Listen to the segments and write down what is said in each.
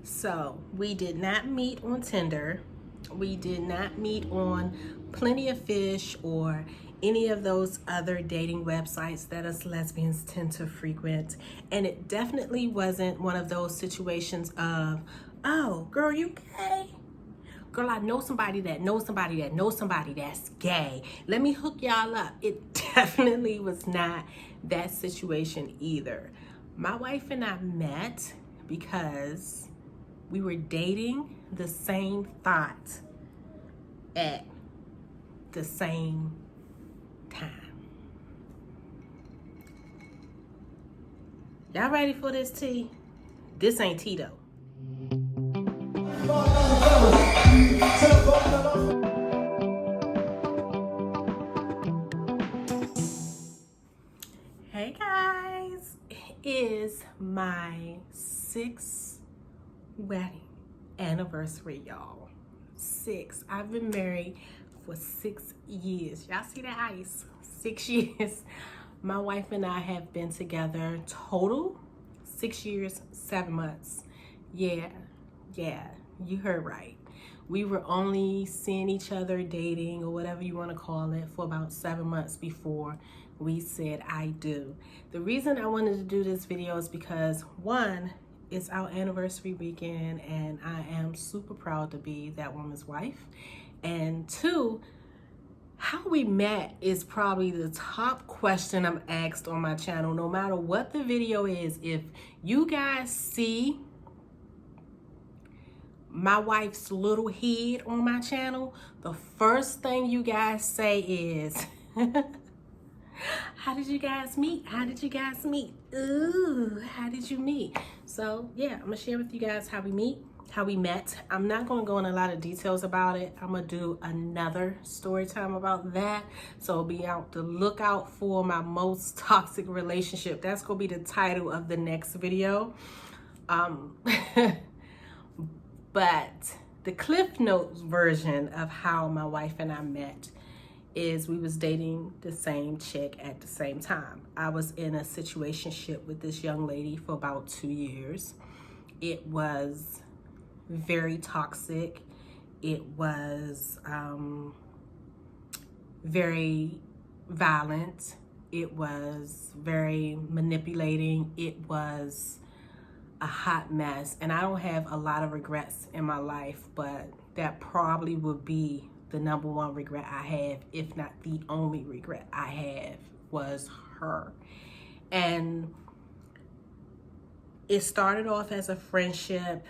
So we did not meet on Tinder. We did not meet on Plenty of Fish or any of those other dating websites that us lesbians tend to frequent. And it definitely wasn't one of those situations of, oh, girl, you gay? Girl, I know somebody that knows somebody that knows somebody that's gay. Let me hook y'all up. It definitely was not that situation either. My wife and I met because we were dating the same thought at the same time. Y'all ready for this tea? This ain't tea though. Hey guys, it is my 6th wedding anniversary, y'all. 6. I've been married for 6 years. Y'all see the ice? 6 years. My wife and I have been together total 6 years, 7 months. Yeah, you heard right. We were only seeing each other, dating, or whatever you want to call it, for about 7 months before we said I do. The reason I wanted to do this video is because, one, it's our anniversary weekend and I am super proud to be that woman's wife. And two, how we met is probably the top question I'm asked on my channel. No matter what the video is, if you guys see my wife's little head on my channel, the first thing you guys say is, how did you guys meet? How did you guys meet? Ooh, how did you meet? So yeah, I'm gonna share with you guys how we met. I'm not gonna go in a lot of details about it. I'm gonna do another story time about that. So be out to look out for my most toxic relationship. That's gonna be the title of the next video. But the Cliff Notes version of how my wife and I met is we was dating the same chick at the same time. I was in a situationship with this young lady for about 2 years. It was very toxic. It was very violent. It was very manipulating. It was a hot mess, and I don't have a lot of regrets in my life, but that probably would be the #1 regret I have, if not the only regret I have, was her. And it started off as a friendship,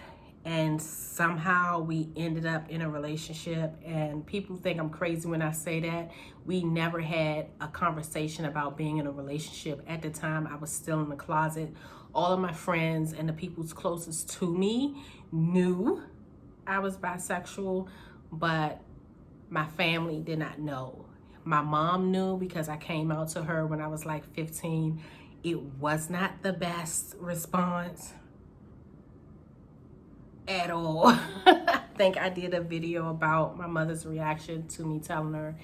and somehow we ended up in a relationship. And people think I'm crazy when I say that. We never had a conversation about being in a relationship. At the time, I was still in the closet. All of my friends and the people closest to me knew I was bisexual, but my family did not know. My mom knew because I came out to her when I was like 15. It was not the best response at all. I think I did a video about my mother's reaction to me telling her,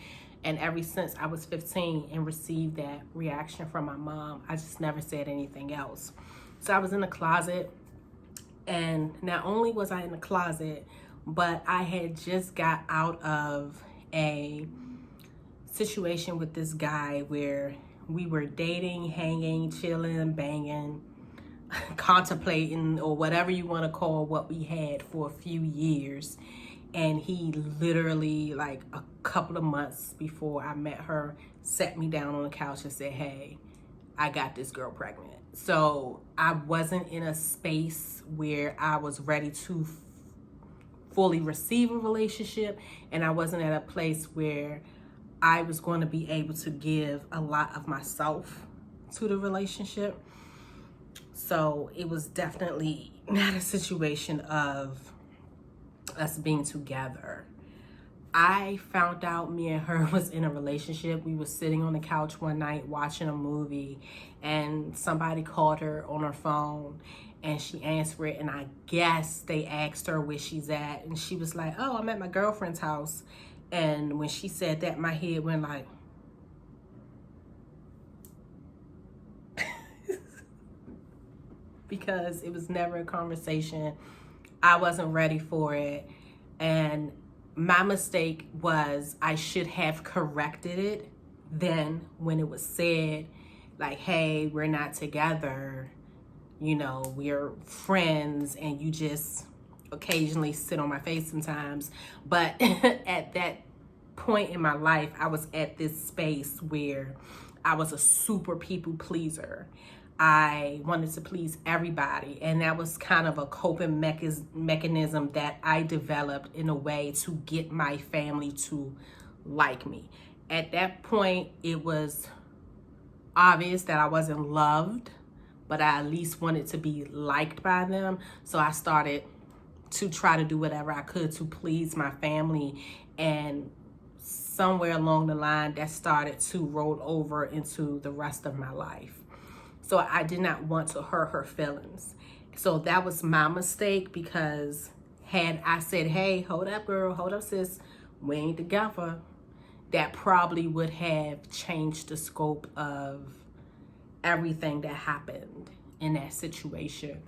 and ever since I was 15 and received that reaction from my mom, I just never said anything else. So I was in the closet, and not only was I in the closet, but I had just got out of a situation with this guy where we were dating, hanging, chilling, banging, contemplating, or whatever you want to call what we had, for a few years. And he literally, like a couple of months before I met her, sat me down on the couch and said, hey, I got this girl pregnant. So I wasn't in a space where I was ready to fully receive a relationship, and I wasn't at a place where I was going to be able to give a lot of myself to the relationship. So it was definitely not a situation of us being together. I found out me and her was in a relationship. We were sitting on the couch one night watching a movie, and somebody called her on her phone, and she answered it, and I guess they asked her where she's at, and she was like, oh, I'm at my girlfriend's house. And when she said that, my head went like, because it was never a conversation I wasn't ready for it. And my mistake was I should have corrected it then when it was said, like, hey, we're not together, you know, we're friends, and you just occasionally sit on my face sometimes. But at that point in my life, I was at this space where I was a super people pleaser. I wanted to please everybody, and that was kind of a coping mechanism that I developed in a way to get my family to like me. At that point, it was obvious that I wasn't loved, but I at least wanted to be liked by them. So I started to try to do whatever I could to please my family, and somewhere along the line that started to roll over into the rest of my life. So I did not want to hurt her feelings. So that was my mistake, because had I said, hey, hold up, girl, hold up, sis, we ain't together, that probably would have changed the scope of everything that happened in that situation.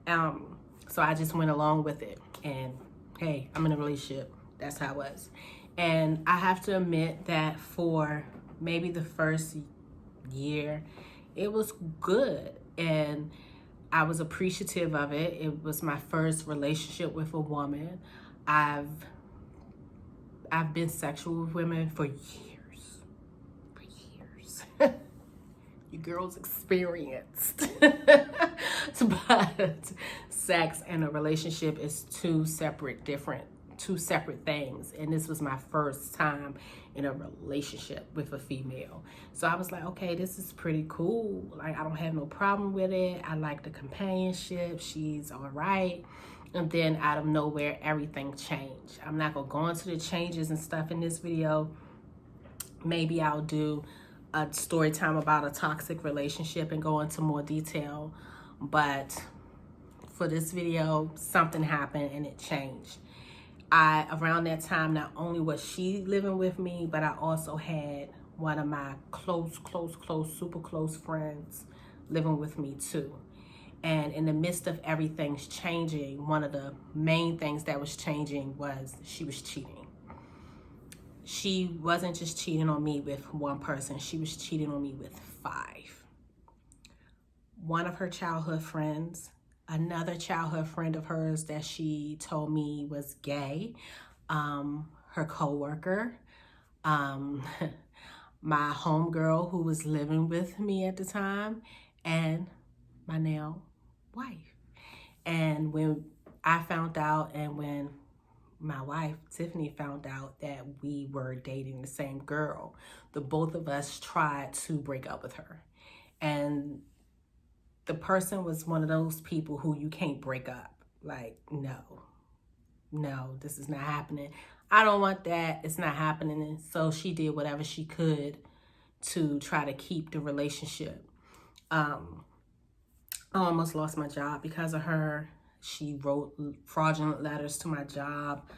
So I just went along with it. And hey, I'm in a relationship. That's how it was. And I have to admit that for maybe the first year, it was good. And I was appreciative of it. It was my first relationship with a woman. I've been sexual with women for years. For years. You girls experienced. But sex and a relationship is two separate things. And this was my first time in a relationship with a female. So I was like, okay, this is pretty cool. Like, I don't have no problem with it. I like the companionship. She's all right. And then out of nowhere, everything changed. I'm not gonna go into the changes and stuff in this video. Maybe I'll do a story time about a toxic relationship and go into more detail. But for this video, something happened and it changed. Around that time, not only was she living with me, but I also had one of my close, super close friends living with me too. And in the midst of everything's changing, one of the main things that was changing was she was cheating. She wasn't just cheating on me with one person, she was cheating on me with 5. One of her childhood friends, another childhood friend of hers that she told me was gay, her coworker, my homegirl who was living with me at the time, and my now wife. And when I found out, and when my wife Tiffany found out that we were dating the same girl, the both of us tried to break up with her. And the person was one of those people who you can't break up. Like, no, this is not happening. I don't want that. It's not happening. And so she did whatever she could to try to keep the relationship. I almost lost my job because of her. She wrote fraudulent letters to my job,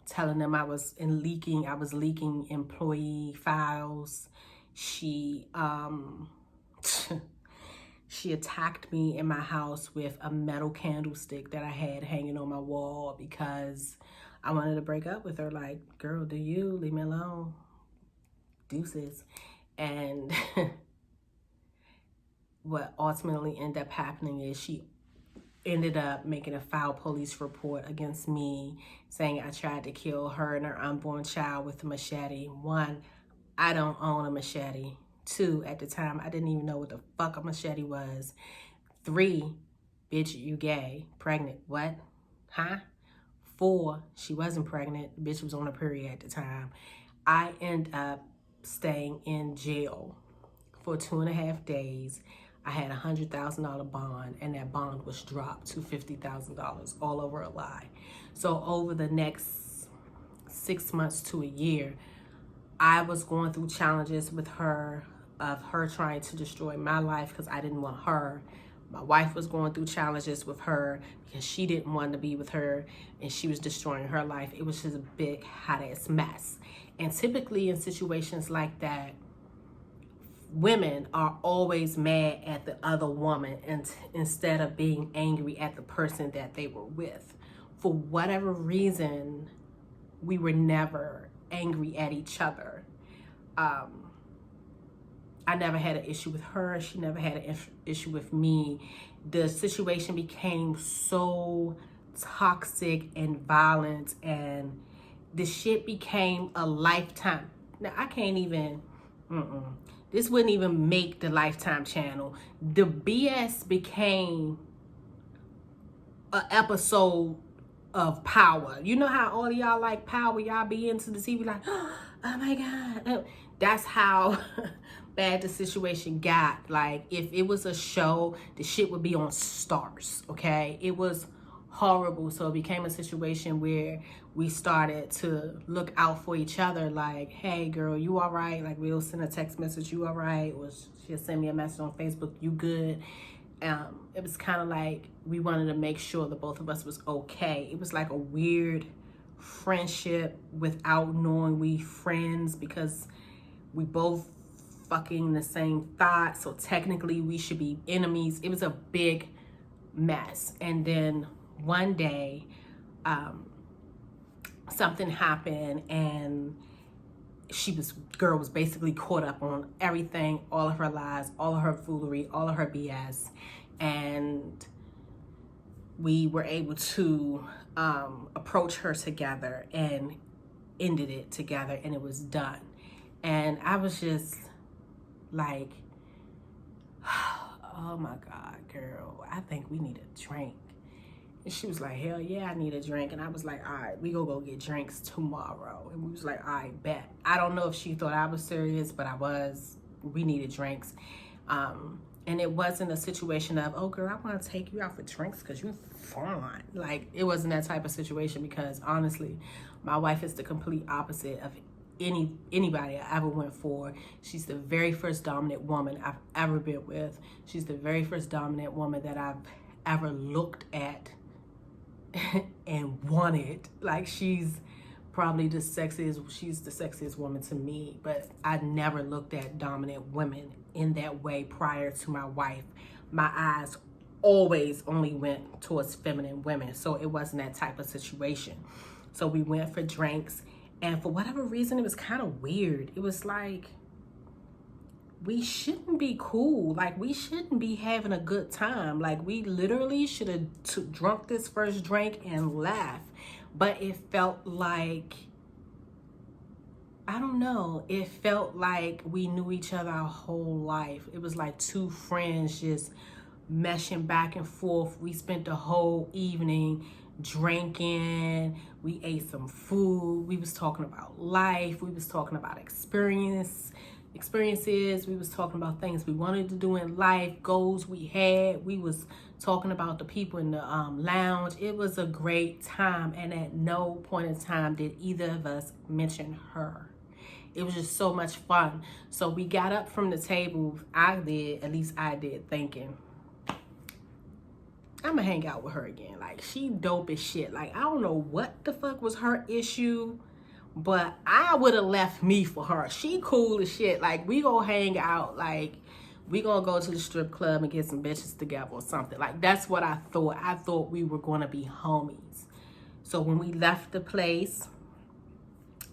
telling them I was leaking employee files. She attacked me in my house with a metal candlestick that I had hanging on my wall because I wanted to break up with her. Like, girl, do you? Leave me alone. Deuces. And what ultimately ended up happening is she ended up making a foul police report against me, saying I tried to kill her and her unborn child with a machete. 1, I don't own a machete. 2, at the time, I didn't even know what the fuck a machete was. 3, bitch, you gay, pregnant, what? Huh? 4, she wasn't pregnant, the bitch was on her period at the time. I end up staying in jail for 2.5 days. I had a $100,000 bond, and that bond was dropped to $50,000, all over a lie. So over the next 6 months to a year, I was going through challenges with her, of her trying to destroy my life because I didn't want her. My wife was going through challenges with her because she didn't want to be with her, and she was destroying her life. It was just a big hot ass mess. And typically in situations like that, women are always mad at the other woman and instead of being angry at the person that they were with. For whatever reason, we were never angry at each other. I never had an issue with her. She never had an issue with me. The situation became so toxic and violent, and the shit became a lifetime. Now, I can't even, this wouldn't even make the Lifetime channel. The BS became an episode of Power. You know how all of y'all like Power? Y'all be into the TV like, oh my God. That's how bad the situation got. Like, if it was a show, the shit would be on Stars, okay? It was horrible. So it became a situation where we started to look out for each other, like, hey girl, you all right? Like, we'll send a text message, you all right? Or she'll send me a message on Facebook, you good? It was kind of like we wanted to make sure the both of us was okay. It was like a weird friendship without knowing we friends, because we both fucking the same thought, so technically we should be enemies. It was a big mess. And then one day something happened, and girl was basically caught up on everything, all of her lies, all of her foolery, all of her BS. And we were able to approach her together and ended it together, and it was done. And I was just like, oh my God, girl, I think we need a drink. And she was like, hell yeah, I need a drink. And I was like, all right, we gonna go get drinks tomorrow. And we was like, all right, bet. I don't know if she thought I was serious, but I was. We needed drinks. And it wasn't a situation of, oh girl, I want to take you out for drinks because you fine. Like, it wasn't that type of situation, because honestly, my wife is the complete opposite of anybody I ever went for. She's the very first dominant woman I've ever been with. She's the very first dominant woman that I've ever looked at and wanted. Like, she's probably the sexiest woman to me, but I never looked at dominant women in that way prior to my wife. My eyes always only went towards feminine women, so it wasn't that type of situation. So we went for drinks, and for whatever reason, it was kind of weird. It was like, we shouldn't be cool. Like, we shouldn't be having a good time. Like, we literally should have drunk this first drink and laughed. But it felt like, I don't know, it felt like we knew each other our whole life. It was like two friends just meshing back and forth. We spent the whole evening drinking. We ate some food. We was talking about life. We was talking about experiences. We was talking about things we wanted to do in life, goals we had. We was talking about the people in the lounge. It was a great time, and at no point in time did either of us mention her. It was just so much fun. So we got up from the table. At least I did, thinking, I'm gonna hang out with her again. Like, she dope as shit. Like, I don't know what the fuck was her issue, but I would have left me for her. She cool as shit. Like, we gonna hang out. Like, we gonna go to the strip club and get some bitches together or something. Like, that's what I thought. I thought we were gonna be homies. So when we left the place,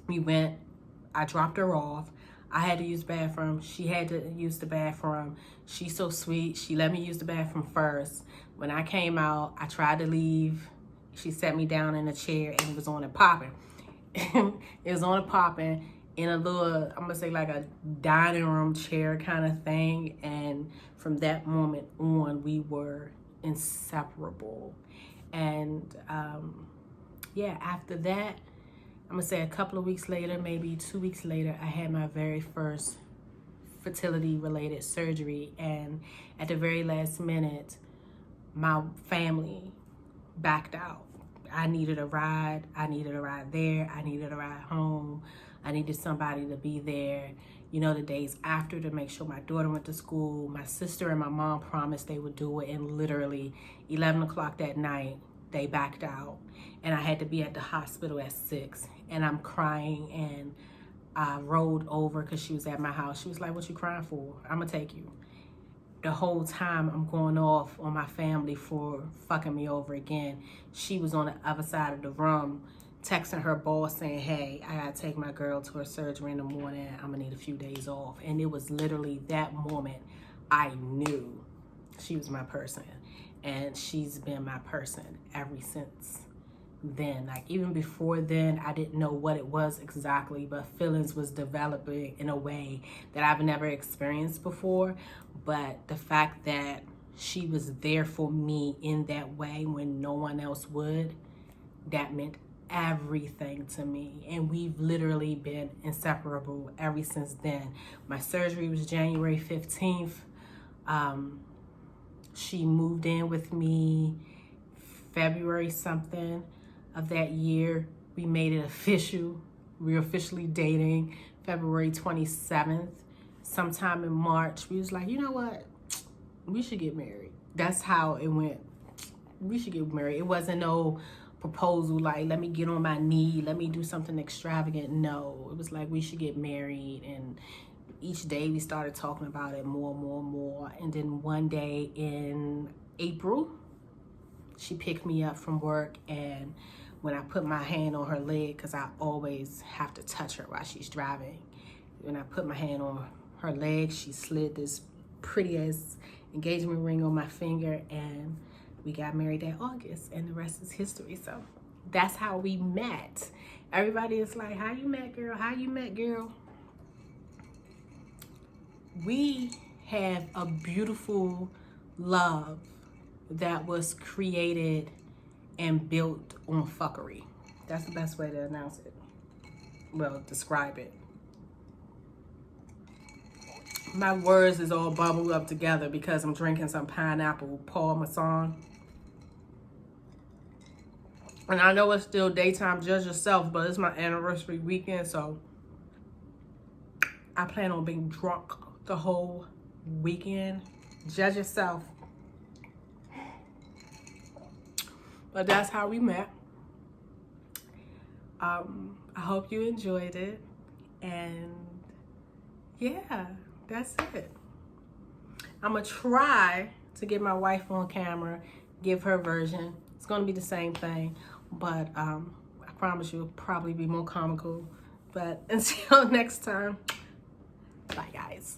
I dropped her off. I had to use the bathroom. She had to use the bathroom. She's so sweet. She let me use the bathroom first. When I came out, I tried to leave. She sat me down in a chair, and it was on and popping. It was on and popping in a little, I'm gonna say like a dining room chair kind of thing. And from that moment on, we were inseparable. And yeah, after that, I'm gonna say a couple of weeks later, maybe 2 weeks later, I had my very first fertility related surgery. And at the very last minute, my family backed out. I needed a ride. I needed a ride there. I needed a ride home. I needed somebody to be there, you know, the days after, to make sure my daughter went to school. My sister and my mom promised they would do it, and literally 11 o'clock that night, they backed out. And I had to be at the hospital at 6, and I'm crying, and I rolled over because she was at my house. She was like, what you crying for? I'm going to take you. The whole time I'm going off on my family for fucking me over again. She was on the other side of the room texting her boss saying, hey, I gotta take my girl to her surgery in the morning. I'm gonna need a few days off. And it was literally that moment I knew she was my person. And she's been my person ever since then. Like, even before then, I didn't know what it was exactly, but feelings was developing in a way that I've never experienced before. But the fact that she was there for me in that way when no one else would, that meant everything to me. And we've literally been inseparable ever since then. My surgery was January 15th. She moved in with me February something of that year. We made it official. We were officially dating February 27th. Sometime in March, we was like, you know what? We should get married. That's how it went. We should get married. It wasn't no proposal like, let me get on my knee, let me do something extravagant. No, it was like, we should get married. And each day we started talking about it more and more and more. And then one day in April, she picked me up from work, and when I put my hand on her leg, because I always have to touch her while she's driving, when I put my hand on her leg, she slid this pretty ass engagement ring on my finger, and we got married that August, and the rest is history. So that's how we met. Everybody is like, how you met, girl? How you met, girl? We have a beautiful love that was created and built on fuckery. That's the best way to announce it. Well, describe it. My words is all bubbled up together because I'm drinking some pineapple Paul Masson. And I know it's still daytime, judge yourself, but it's my anniversary weekend, so I plan on being drunk the whole weekend. Judge yourself. But that's how we met. I hope you enjoyed it. And yeah, that's it. I'm going to try to get my wife on camera, give her version. It's going to be the same thing, but I promise you it'll probably be more comical. But until next time, bye guys.